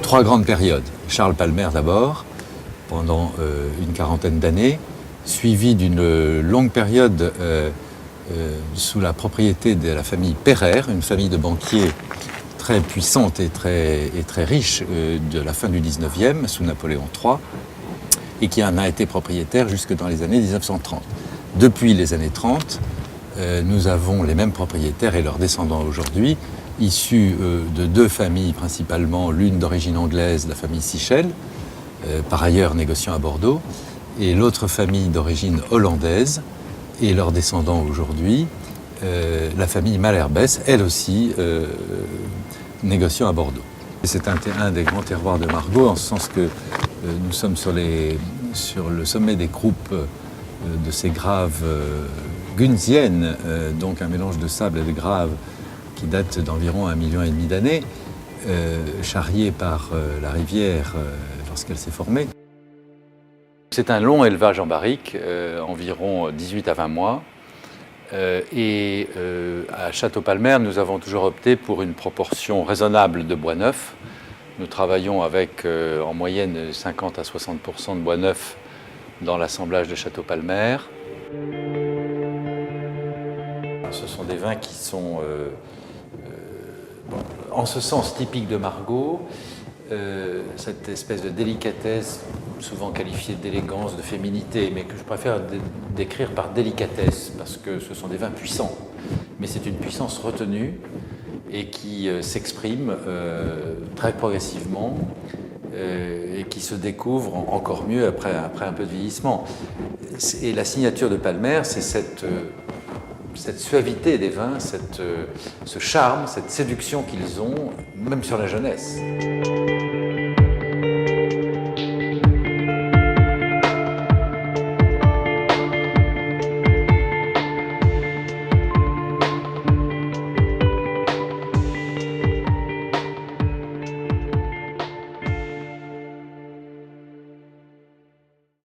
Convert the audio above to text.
3 grandes périodes. Charles Palmer d'abord, pendant une quarantaine d'années, suivi d'une longue période sous la propriété de la famille Pereire, une famille de banquiers très puissante et très riche de la fin du 19e, sous Napoléon III, et qui en a été propriétaire jusque dans les années 1930. Depuis les années 30, nous avons les mêmes propriétaires et leurs descendants aujourd'hui, issus de 2 familles principalement, l'une d'origine anglaise, la famille Sichel, par ailleurs négociant à Bordeaux, et l'autre famille d'origine hollandaise, et leurs descendants aujourd'hui, la famille Malherbès, elle aussi négociant à Bordeaux. C'est un des grands terroirs de Margaux, en ce sens que nous sommes sur le sommet des croupes de ces graves gunziennes, donc un mélange de sable et de graves qui date d'environ 1,5 million d'années, charriées par la rivière lorsqu'elle s'est formée. C'est un long élevage en barrique, environ 18 à 20 mois. À Château-Palmer, nous avons toujours opté pour une proportion raisonnable de bois neuf. Nous travaillons avec en moyenne 50 à 60% de bois neuf dans l'assemblage de Château-Palmer. Ce sont des vins qui sont, en ce sens, typiques de Margaux. Cette espèce de délicatesse, souvent qualifiée d'élégance, de féminité, mais que je préfère décrire par délicatesse, parce que ce sont des vins puissants. Mais c'est une puissance retenue et qui s'exprime très progressivement et qui se découvre encore mieux après un peu de vieillissement. Et la signature de Palmer, c'est cette suavité des vins, ce charme, cette séduction qu'ils ont, même sur la jeunesse.